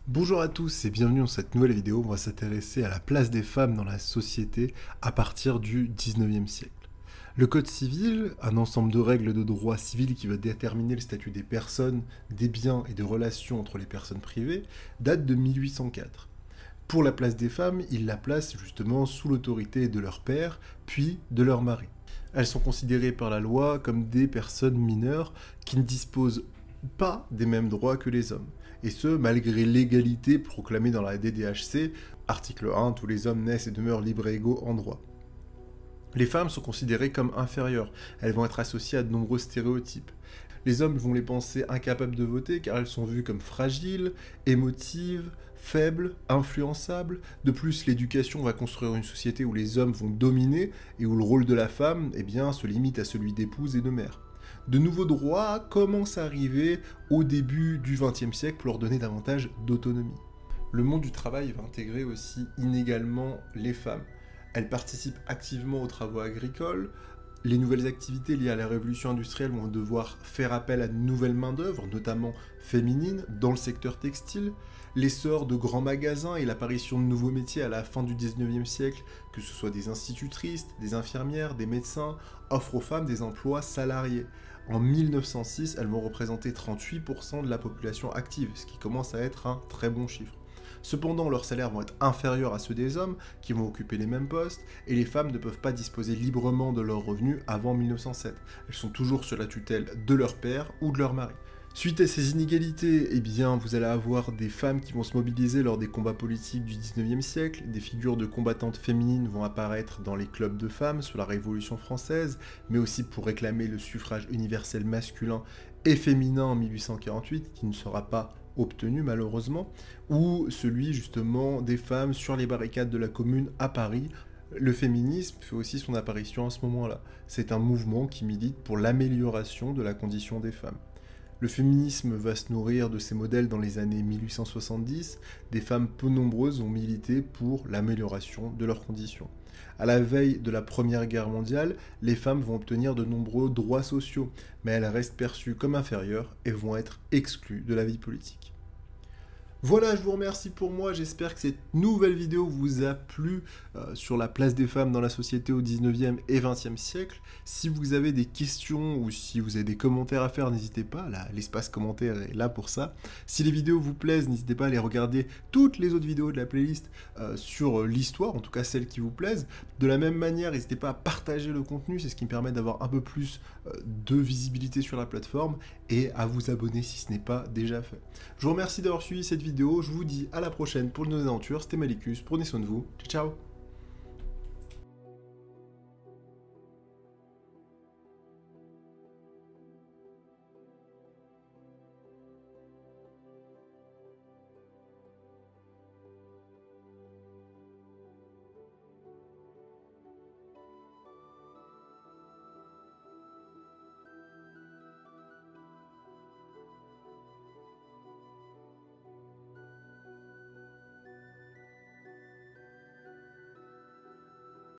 Bonjour à tous et bienvenue dans cette nouvelle vidéo. On va s'intéresser à la place des femmes dans la société à partir du 19e siècle. Le Code civil, un ensemble de règles de droit civil qui va déterminer le statut des personnes, des biens et des relations entre les personnes privées, date de 1804. Pour la place des femmes, il la place justement sous l'autorité de leur père, puis de leur mari. Elles sont considérées par la loi comme des personnes mineures qui ne disposent pas des mêmes droits que les hommes. Et ce, malgré l'égalité proclamée dans la DDHC, article 1, tous les hommes naissent et demeurent libres et égaux en droit. Les femmes sont considérées comme inférieures, elles vont être associées à de nombreux stéréotypes. Les hommes vont les penser incapables de voter car elles sont vues comme fragiles, émotives, faibles, influençables. De plus, l'éducation va construire une société où les hommes vont dominer et où le rôle de la femme se limite à celui d'épouse et de mère. De nouveaux droits commencent à arriver au début du XXe siècle pour leur donner davantage d'autonomie. Le monde du travail va intégrer aussi inégalement les femmes. Elles participent activement aux travaux agricoles. Les nouvelles activités liées à la révolution industrielle vont devoir faire appel à de nouvelles main-d'œuvre, notamment féminines, dans le secteur textile. L'essor de grands magasins et l'apparition de nouveaux métiers à la fin du 19e siècle, que ce soit des institutrices, des infirmières, des médecins, offrent aux femmes des emplois salariés. En 1906, elles vont représenter 38% de la population active, ce qui commence à être un très bon chiffre. Cependant, leurs salaires vont être inférieurs à ceux des hommes, qui vont occuper les mêmes postes, et les femmes ne peuvent pas disposer librement de leurs revenus avant 1907. Elles sont toujours sous la tutelle de leur père ou de leur mari. Suite à ces inégalités, vous allez avoir des femmes qui vont se mobiliser lors des combats politiques du 19e siècle, des figures de combattantes féminines vont apparaître dans les clubs de femmes sous la Révolution française, mais aussi pour réclamer le suffrage universel masculin et féminin en 1848, qui ne sera pas obtenu malheureusement, ou celui justement des femmes sur les barricades de la Commune à Paris. Le féminisme fait aussi son apparition à ce moment-là. C'est un mouvement qui milite pour l'amélioration de la condition des femmes. Le féminisme va se nourrir de ces modèles dans les années 1870. Des femmes peu nombreuses ont milité pour l'amélioration de leurs conditions. À la veille de la Première Guerre mondiale, les femmes vont obtenir de nombreux droits sociaux, mais elles restent perçues comme inférieures et vont être exclues de la vie politique. Voilà, je vous remercie pour moi, j'espère que cette nouvelle vidéo vous a plu sur la place des femmes dans la société au 19e et 20e siècle. Si vous avez des questions ou si vous avez des commentaires à faire, n'hésitez pas, l'espace commentaire est là pour ça. Si les vidéos vous plaisent, n'hésitez pas à aller regarder toutes les autres vidéos de la playlist sur l'histoire, en tout cas celles qui vous plaisent. De la même manière, n'hésitez pas à partager le contenu, c'est ce qui me permet d'avoir un peu plus de visibilité sur la plateforme et à vous abonner si ce n'est pas déjà fait. Je vous remercie d'avoir suivi cette vidéo, je vous dis à la prochaine pour une nouvelle aventure, c'était Malicus, prenez soin de vous, ciao ciao.